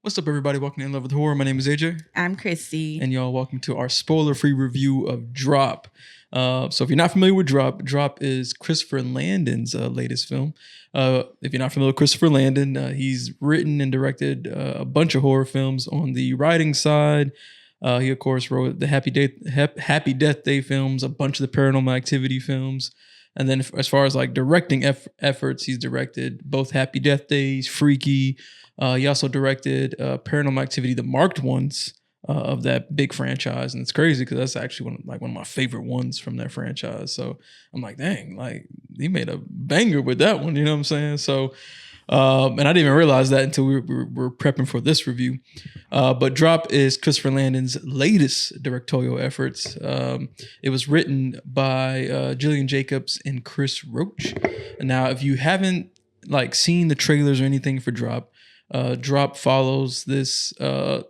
What's up, everybody? Welcome to In Love with Horror. My name is AJ, I'm Christy. and y'all, welcome to our spoiler-free review of Drop. So, if you're not familiar with Drop is Christopher Landon's latest film. If you're not familiar with Christopher Landon, he's written and directed a bunch of horror films. On the writing side, he of course wrote the Happy Death Day films, a bunch of the Paranormal Activity films. And then as far as like directing efforts, he's directed both Happy Death Days, Freaky. He also directed Paranormal Activity, the marked ones of that big franchise, and it's crazy because that's actually one of my favorite ones from that franchise. So I'm like, dang, like he made a banger with that one. You know what I'm saying? So, and I didn't even realize that until we were prepping for this review. But Drop is Christopher Landon's latest directorial efforts. It was written by Jillian Jacobs and Chris Roach. Now, if you haven't like seen the trailers or anything for Drop follows this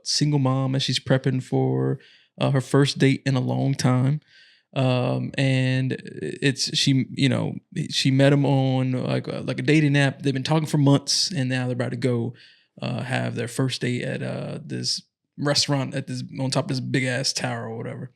single mom as she's prepping for her first date in a long time. And she met him on like a dating app. They've been talking for months, and now they're about to go have their first date at this restaurant on top of this big ass tower or whatever.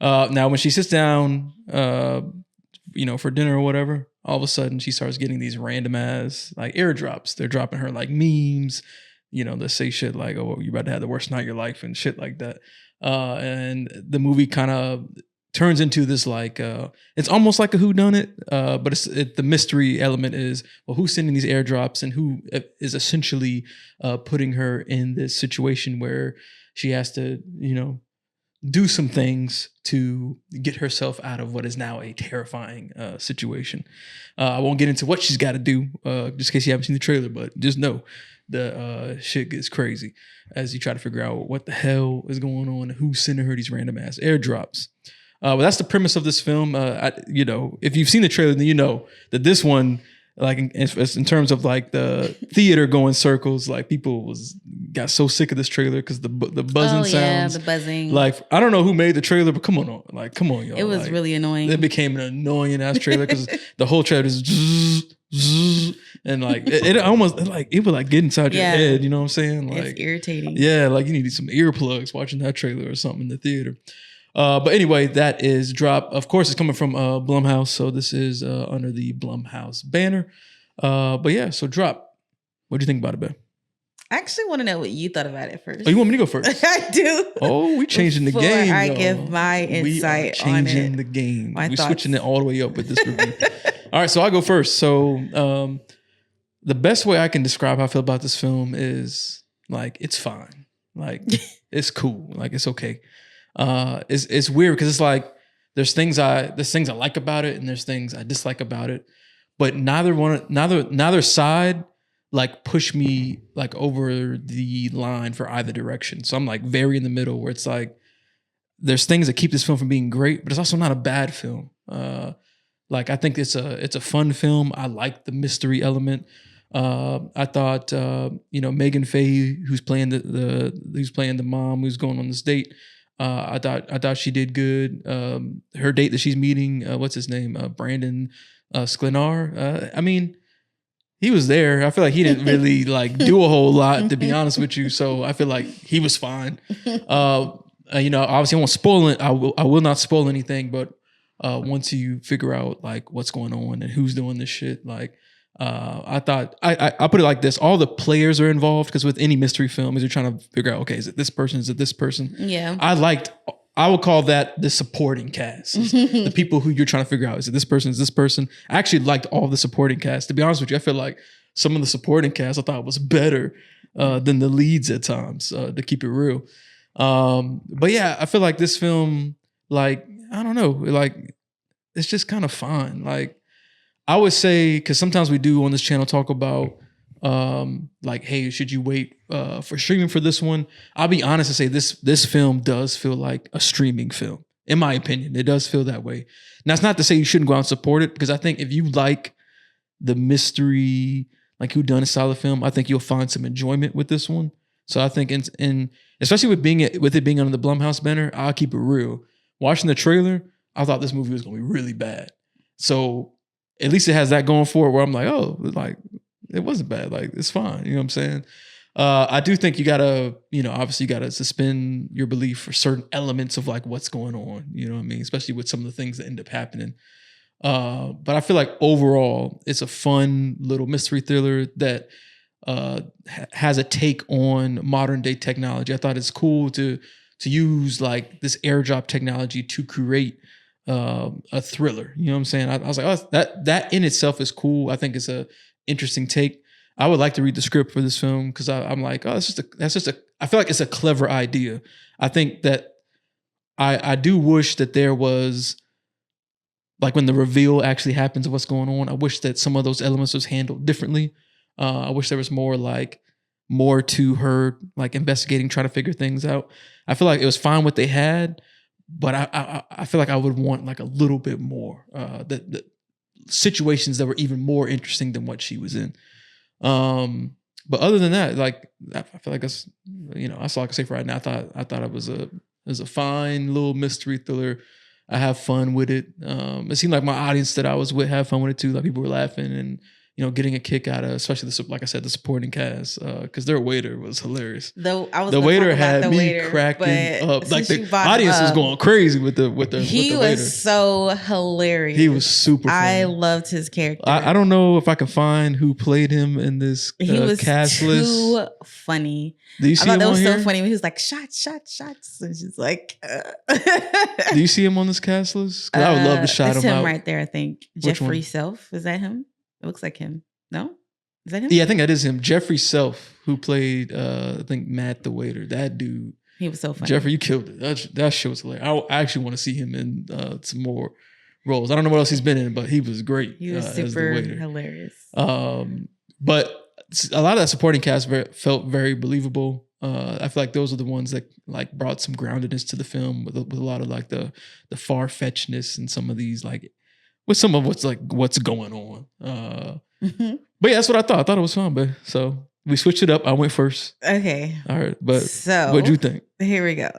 Now when she sits down, for dinner or whatever, all of a sudden she starts getting these random ass like airdrops. They're dropping her like memes, they say shit like, "Oh, you about to have the worst night of your life" and shit like that. And the movie kind of turns into this like it's almost like a whodunit, but the mystery element is, well, who's sending these airdrops and who is essentially putting her in this situation where she has to do some things to get herself out of what is now a terrifying situation. I won't get into what she's got to do, just in case you haven't seen the trailer, but just know the shit gets crazy as you try to figure out what the hell is going on and who's sending her these random ass airdrops. Well, that's the premise of this film. If you've seen the trailer, then you know that this one, like in terms of like the theater going circles, like people got so sick of this trailer because the buzzing sounds. Yeah, the buzzing. Like I don't know who made the trailer, but come on, y'all. It was really annoying. It became an annoying ass trailer because the whole trailer is zzz, and like it almost like it would like get inside your head. You know what I'm saying? Like it's irritating. Yeah, like you need some earplugs watching that trailer or something in the theater. But anyway, that is Drop. Of course, it's coming from Blumhouse, so this is under the Blumhouse banner. But yeah, so Drop. What do you think about it, Ben? I actually want to know what you thought about it first. Oh, you want me to go first? I do. Oh, we changing the game. I give my insight on it. We changing the game. We're switching it all the way up with this review. All right, so I'll go first. So the best way I can describe how I feel about this film is like it's fine. Like it's cool. Like it's okay. It's weird because it's like there's things I like about it and there's things I dislike about it, but neither side like push me like over the line for either direction. So I'm like very in the middle where it's like there's things that keep this film from being great, but it's also not a bad film. Like I think it's a fun film. I like the mystery element. I thought Megan Faye, who's playing the mom who's going on this date. I thought she did good. Her date that she's meeting, what's his name? Brandon Sklenar. I mean, he was there. I feel like he didn't really like do a whole lot, to be honest with you. So I feel like he was fine. Obviously I won't spoil it. I will not spoil anything, but once you figure out like what's going on and who's doing this shit, like I thought I put it like this: all the players are involved because with any mystery film, you're trying to figure out, okay, is it this person? Is it this person? Yeah. I would call that the supporting cast. The people who you're trying to figure out, is it this person? Is this person? I actually liked all the supporting cast. To be honest with you, I feel like some of the supporting cast I thought was better than the leads at times, to keep it real. But yeah, I feel like this film, like, I don't know, like it's just kind of fun. Like, I would say, because sometimes we do on this channel talk about like, hey, should you wait for streaming for this one? I'll be honest and say this film does feel like a streaming film. In my opinion, it does feel that way. Now, it's not to say you shouldn't go out and support it, because I think if you like the mystery, like whodunit style of film, I think you'll find some enjoyment with this one. So I think, in especially with it being under the Blumhouse banner, I'll keep it real. Watching the trailer, I thought this movie was going to be really bad. So at least it has that going for it, where I'm like, oh, like it wasn't bad. Like it's fine. You know what I'm saying? I do think you gotta, obviously you gotta suspend your belief for certain elements of like what's going on. You know what I mean? Especially with some of the things that end up happening. But I feel like overall, it's a fun little mystery thriller that has a take on modern day technology. I thought it's cool to use like this airdrop technology to create a thriller. You know what I'm saying? I was like, oh, that in itself is cool. I think it's a interesting take. I would like to read the script for this film because I'm like, oh, I feel like it's a clever idea. I think that I do wish that there was, like when the reveal actually happens of what's going on, I wish that some of those elements was handled differently. I wish there was more to her like investigating, trying to figure things out. I feel like it was fine what they had, but I feel like I would want like a little bit more. The situations that were even more interesting than what she was in. But other than that, like I feel like that's, that's all I can say for right now. I thought it was a fine little mystery thriller. I have fun with it. It seemed like my audience that I was with had fun with it too. Like people were laughing and getting a kick out of, especially like I said, the supporting cast, because their waiter was hilarious. The waiter had me cracking up. Like the audience was going crazy with the He was waiter. so hilarious. He was super funny. I loved his character. I don't know if I can find who played him in this he was cast too list. funny. Do you see I thought him that was on so here? funny when he was like shots. And she's like, Do you see him on this cast list? 'Cause I would love to shout that's him him out. right there. I think Which Jeffrey one? Self. Is that him? It looks like him. No, is that him? Yeah, I think that is him. Jeffrey Self, who played I think Matt the waiter. That dude. He was so funny. Jeffrey, you killed it. That shit was hilarious. I actually want to see him in some more roles. I don't know what else he's been in, but he was great. He was as the super waiter. hilarious. But a lot of that supporting cast felt very believable. I feel like those are the ones that like brought some groundedness to the film with a lot of like the far fetchedness and some of these like with some of what's going on. But yeah, that's what I thought. I thought it was fun, but so we switched it up. I went first. Okay. All right, but so what'd you think? Here we go.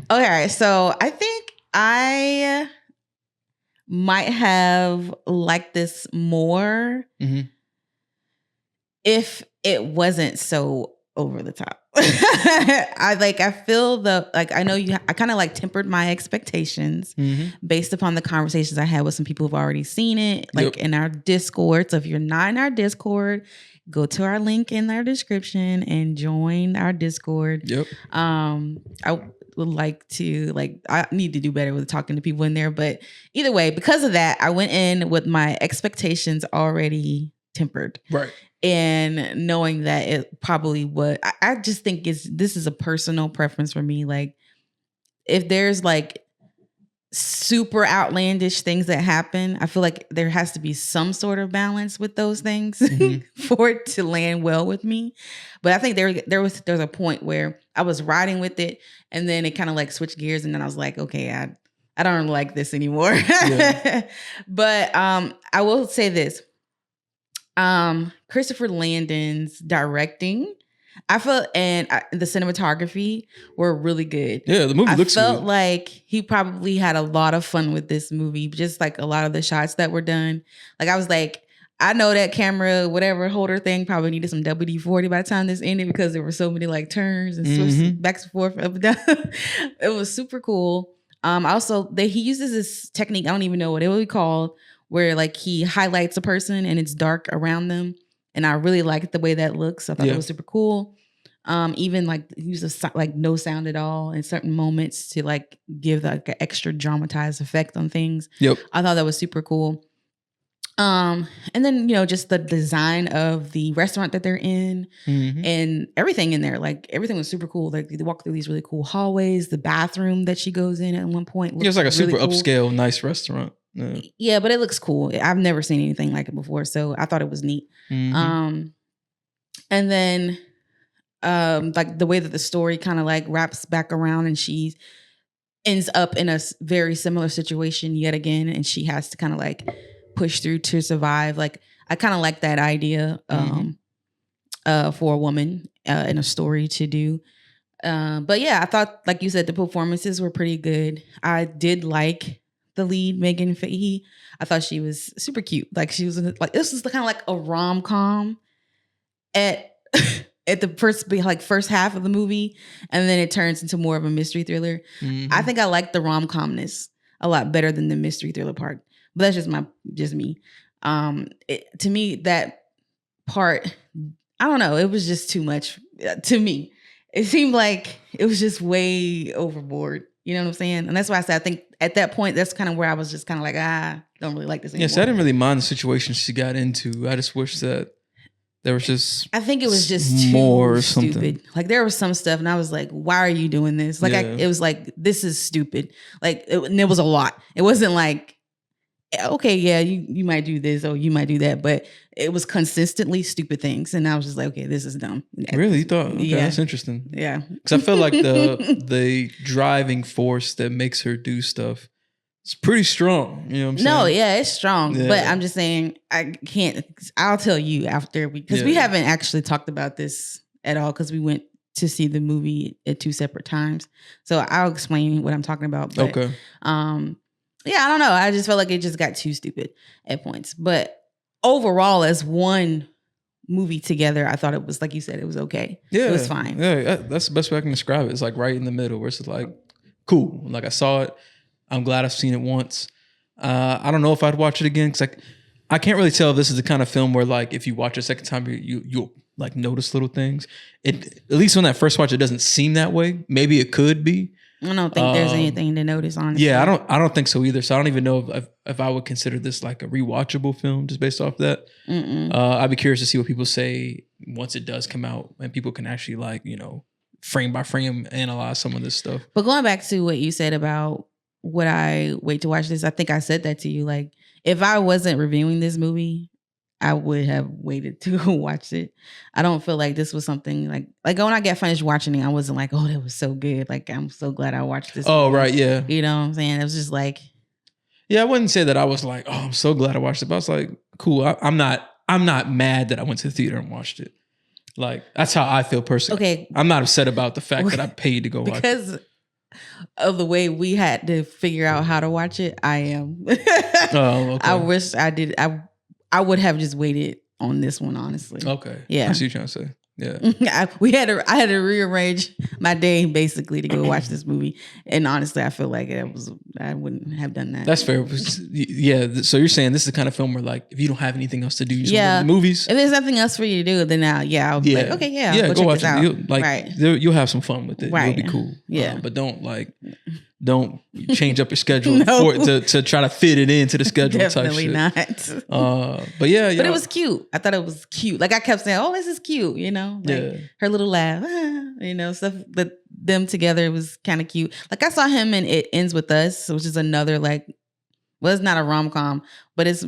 Okay, so I think I might have liked this more if it wasn't so over the top. I feel I know I kind of like tempered my expectations based upon the conversations I had with some people who've already seen it, like in our Discord. So if you're not in our Discord, go to our link in our description and join our Discord. Yep. I would like to I need to do better with talking to people in there, but either way, because of that, I went in with my expectations already tempered. Right. And knowing that it probably would, I just think this is a personal preference for me. Like, if there's like super outlandish things that happen, I feel like there has to be some sort of balance with those things for it to land well with me. But I think there's a point where I was riding with it, and then it kind of like switched gears, and then I was like, okay, I don't really like this anymore. Yeah. But I will say this. Christopher Landon's directing, I felt, and the cinematography were really good. Yeah, the movie looks good. I felt like he probably had a lot of fun with this movie, just like a lot of the shots that were done. Like, I was like, I know that camera, whatever holder thing, probably needed some WD-40 by the time this ended because there were so many like turns and switches back and forth, up and down. It was super cool. Also, he uses this technique, I don't even know what it would be called, where like he highlights a person and it's dark around them. And I really liked the way that looks. I thought it was super cool. Even like he uses like no sound at all in certain moments to like give like an extra dramatized effect on things. Yep. I thought that was super cool. And then, just the design of the restaurant that they're in and everything in there, like everything was super cool. Like they walk through these really cool hallways, the bathroom that she goes in at one point. It's like a really super cool. upscale, nice restaurant. Yeah, but it looks cool. I've never seen anything like it before, so I thought it was neat. And then like the way that the story kind of like wraps back around and she ends up in a very similar situation yet again, and she has to kind of like push through to survive. Like, I kind of like that idea for a woman in a story to do. But yeah, I thought, like you said, the performances were pretty good. I did like the lead, Megan Fahey. I thought she was super cute. Like, she was like, this is kind of like a rom-com at at the first half of the movie, and then it turns into more of a mystery thriller. Mhm. I think I like the rom-comness a lot better than the mystery thriller part. But that's just me. To me, that part, I don't know, it was just too much to me. It seemed like it was just way overboard. You know what I'm saying? And that's why I said I think at that point, that's kind of where I was just kind of like, don't really like this anymore. Yes, I didn't really mind the situation she got into. I just wish that there was just I think it was just more too or something. stupid. Like there was some stuff, and I was like, "Why are you doing this?" Like Yeah. it was like, "This is stupid." And it was a lot. It wasn't like, "Okay, yeah, you might do this or you might do that," but it was consistently stupid things, and I was just like, "Okay, this is dumb." Really? You thought? Okay, Yeah. that's interesting. Yeah, Because I feel like the driving force that makes her do stuff is pretty strong. You know what I'm saying? No, yeah, it's strong. Yeah. But I'm just saying, I can't. I'll tell you after because we Yeah. haven't actually talked about this at all because we went to see the movie at 2 separate times. So I'll explain what I'm talking about. But, Okay. yeah, I don't know. I just felt like it just got too stupid at points. But overall, as one movie together, I thought it was, like you said, it was okay. Yeah. It was fine. Yeah, that's the best way I can describe it. It's like right in the middle where it's just like, cool. Like I saw it. I'm glad I've seen it once. I don't know if I'd watch it again because I can't really tell if this is the kind of film where like if you watch it a second time, you'll like notice little things. It at least on that first watch, it doesn't seem that way. Maybe it could be. I don't think there's anything to notice, honestly. Yeah, I don't think so either. So I don't even know if I would consider this like a rewatchable film just based off that. I'd be curious to see what people say once it does come out and people can actually like, frame by frame analyze some of this stuff. But going back to what you said about would I wait to watch this? I think I said that to you. Like, if I wasn't reviewing this movie, I would have waited to watch it. I don't feel like this was something like when I get finished watching it, I wasn't like, oh, that was so good. Like, I'm so glad I watched this. Oh, movie. right. Yeah. You know what I'm saying? It was just like, yeah, I wouldn't say that I was like, oh, I'm so glad I watched it. But I was like, cool. I'm not mad that I went to the theater and watched it. Like, that's how I feel personally. okay, I'm not upset about the fact that I paid to go watch it. because of the way we had to figure out how to watch it, I am. Oh, okay. I wish I did. I would have just waited on this one, honestly. Okay. Yeah. I see what you're trying to say. Yeah. I had to rearrange my day basically to go watch this movie, and honestly, I feel like I wouldn't have done that. That's fair. Yeah. So you're saying this is the kind of film where like if you don't have anything else to do, you just Yeah. go to the movies. If there's nothing else for you to do, then I'll be like, okay, yeah, yeah, go go check watch this it. out. You'll, you'll have some fun with it. Right. It'll be cool. Yeah. But don't change up your schedule No. to try to fit it into the schedule. Definitely type shit. not. But yeah. But it was cute. I thought it was cute. Like I kept saying, "Oh, this is cute," like Yeah. her little laugh, stuff that them together was kind of cute. Like I saw him in It Ends With Us, which is another it's not a rom-com, but it's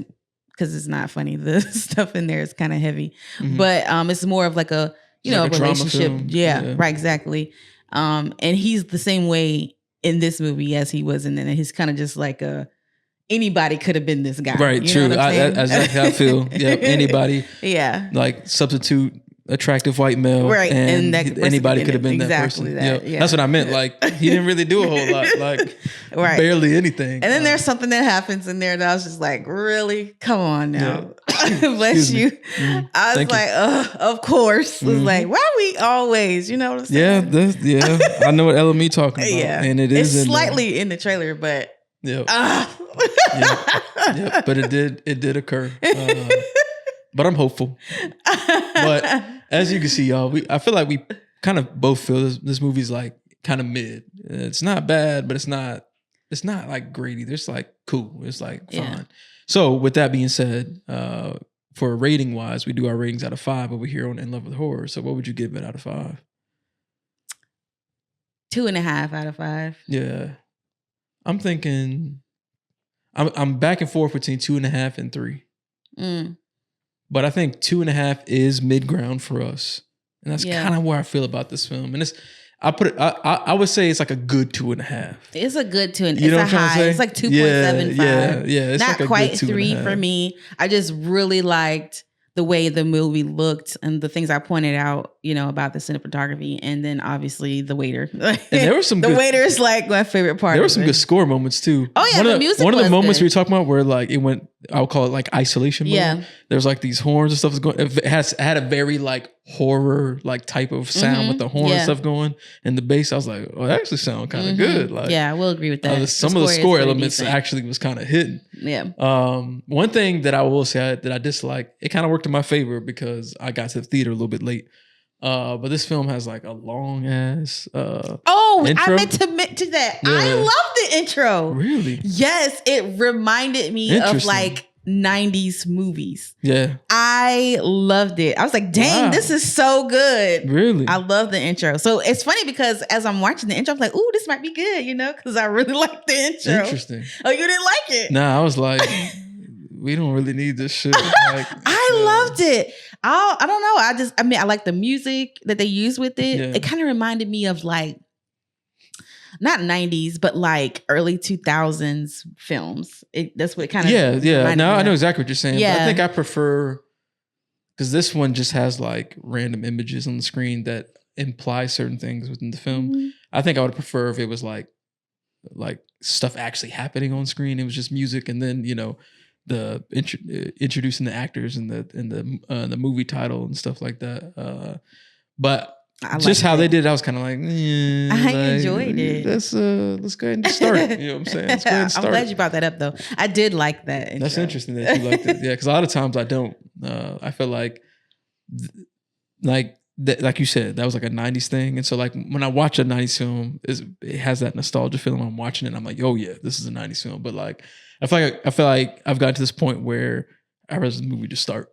because it's not funny. The stuff in there is kind of heavy, Mhm. but it's more of like a It's like a a drama relationship. film. Yeah, Yeah. right, exactly. And he's the same way in this movie as he was in it. And he's kind of just like anybody could have been this guy. Right, You true. know what I'm saying? That's exactly how I feel. Yeah, anybody Yeah. like substitute attractive white male, Right, And, and that person anybody could could have been exactly that person. that, Yeah. yeah. That's what I meant. Like he didn't really do a whole lot. Like Right. barely anything. And then there's something that happens in there that I was just like, really? Come on now. Bless Excuse me. you. Mhm. I was Thank you. like, of course. It was Mhm. like, why we always? You know what I'm saying? Yeah, I know what LME talking about. Yeah. And it It's is slightly in the trailer, but Yeah. Yeah, but it did occur. But I'm hopeful. But as you can see, y'all, I feel like we kind of both feel this movie's like kind of mid. It's not bad, but it's not like great either. It's like cool. It's like fine. Yeah. So with that being said, for rating wise, we do our ratings out of 5 over here on In Love with Horror. So what would you give it out of 5? 2.5 out of 5. Yeah. I'm thinking I'm back and forth between 2.5 and 3. But I think 2.5 is mid ground for us. And that's Yeah. kind of where I feel about this film. And I would say it's like a good 2.5. It's a good 2. It's You know a what I'm trying to high. say? It's like 2.75. Yeah. It's Not like a quite good 3 2.5. for me. I just really liked the way the movie looked and the things I pointed out, about the cinematography, and then obviously the waiter. And there was some the waiter is like my favorite part. There were some good score moments too. Oh yeah, the music. One of the moments good. we were talking about where like it went, I would call it like isolation mode. Yeah. There's like these horns and stuff that's going. It had a very like horror like type of sound with the horn and stuff going, and the bass. I was like, oh, that actually sound kind of good. Like, yeah, I will agree with that. Some of the score elements actually was kind of hidden. Yeah. One thing that I will say that I dislike, it kind of worked in my favor because I got to the theater a little bit late. But this film has like a long ass intro. I meant to admit to that. Yeah. I love the intro. Really? Yes, it reminded me of like 90s movies. Yeah. I loved it. I was like, dang, this is so good. Really? I love the intro. So it's funny because as I'm watching the intro, I'm like, ooh, this might be good, because I really like the intro. Interesting. Oh, you didn't like it? Nah, I was like, we don't really need this shit. Like, I loved it. I don't know. I like the music that they use with it. Yeah. It kind of reminded me of like, not 90s, but like early 2000s films. That's what it kind of. Yeah. Now I know exactly what you're saying. Yeah. But I think I prefer, because this one just has like random images on the screen that imply certain things within the film. Mm-hmm. I think I would prefer if it was like stuff actually happening on screen. It was just music, and then the introducing the actors and the movie title and stuff like that. But just how they did it, I was kind of like, I enjoyed it. Let's go ahead and start it. You know what I'm saying? Let's go ahead and start. I'm glad you brought that up though. I did like that intro. That's interesting that you liked it. Yeah, because a lot of times I don't. I feel like you said, that was like a 90s thing. And so like when I watch a 90s film, it has that nostalgia feeling. I'm watching it and I'm like, oh yeah, this is a 90s film. But like I feel like I've gotten to this point where I'd rather the movie just start.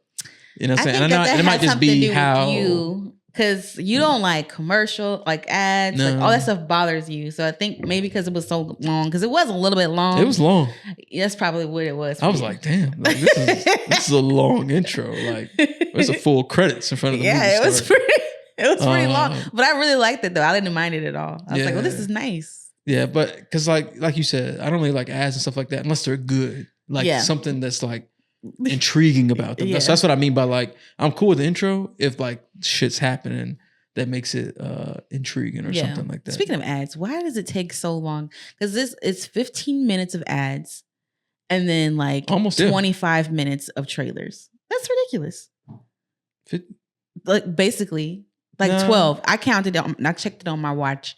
You know what I'm saying? And it might just be how, because you don't like commercial, like ads, like all that stuff bothers you. So I think maybe because it was so long, because it was a little bit long. It was long. That's probably what it was. I was like, damn, like, this is a long intro. Like there's a full credits in front of the movie. Yeah, it was pretty long. But I really liked it though. I didn't mind it at all. I was like, well, this is nice. Yeah, but because like you said, I don't really like ads and stuff like that unless they're good. Like something that's like intriguing about them. So that's what I mean by like, I'm cool with the intro if like shit's happening that makes it intriguing or something like that. Speaking of ads, why does it take so long? Because it's 15 minutes of ads and then like almost 25 minutes of trailers. That's ridiculous. Like basically like 12. I counted it. I checked it on my watch.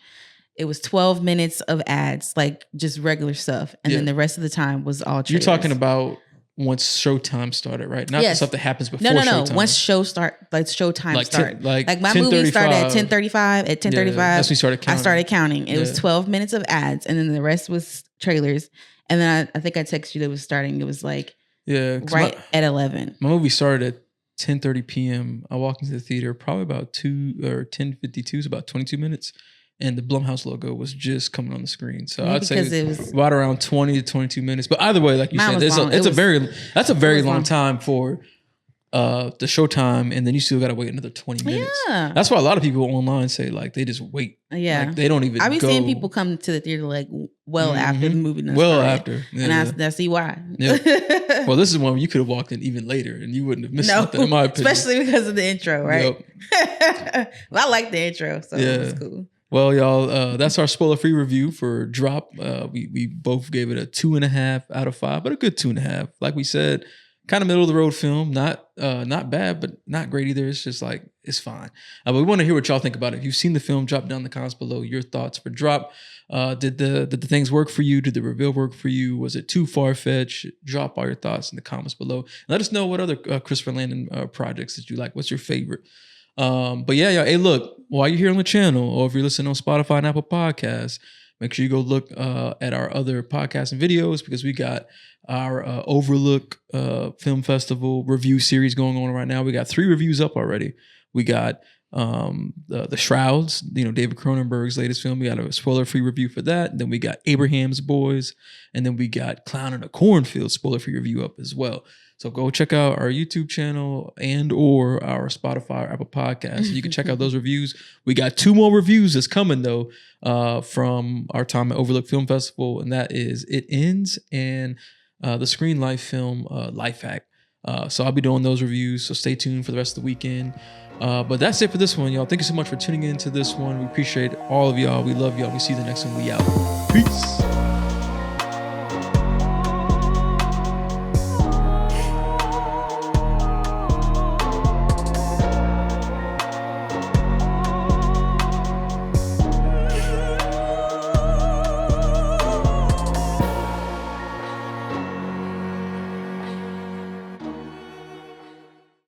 It was 12 minutes of ads, like just regular stuff. And then the rest of the time was all trailers. You're talking about once Showtime started, right? Not the stuff that happens before Showtime. Once Showtime started. Like my movie started at 10:35. At 10:35, that's when you started counting. I started counting. It was 12 minutes of ads, and then the rest was trailers. And then I think I texted you that it was starting. It was like at 11. My movie started at 10:30 p.m. I walked into the theater probably about 10:52, so about 22 minutes. And the Blumhouse logo was just coming on the screen. So I'd say it was about around 20 to 22 minutes. But either way, like you said, that's a very long time for the Showtime, and then you still got to wait another 20 minutes. Yeah. That's why a lot of people online say like they just wait. Yeah. Like, they don't even I be seeing people come to the theater like after the movie started. After. Yeah, and I see why. Yeah. Well, this is one where you could have walked in even later and you wouldn't have missed nothing, in my opinion. Especially because of the intro, right? Yep. Well, I like the intro, so it was cool. Well, y'all, that's our spoiler-free review for Drop. We both gave it a 2.5 out of 5, but a good 2.5. Like we said, kind of middle of the road film. Not bad, but not great either. It's just like, it's fine. But we want to hear what y'all think about it. If you've seen the film, drop down in the comments below your thoughts for Drop. Did the things work for you? Did the reveal work for you? Was it too far-fetched? Drop all your thoughts in the comments below. And let us know what other Christopher Landon projects that you like. What's your favorite? But yeah, hey, look, while you're here on the channel, or if you're listening on Spotify and Apple Podcasts, make sure you go look at our other podcasts and videos, because we got our Overlook Film Festival review series going on right now. We got 3 reviews up already. We got the Shrouds, David Cronenberg's latest film. We got a spoiler-free review for that. And then we got Abraham's Boys, and then we got Clown in a Cornfield spoiler-free review up as well. So go check out our YouTube channel and or our Spotify or Apple Podcasts. You can check out those reviews. We got 2 more reviews that's coming though from our time at Overlook Film Festival, and that is It Ends and the Screen Life film Life Hack. So I'll be doing those reviews. So stay tuned for the rest of the weekend. But that's it for this one, y'all. Thank you so much for tuning in to this one. We appreciate all of y'all. We love y'all. We see you the next one. We out. Peace.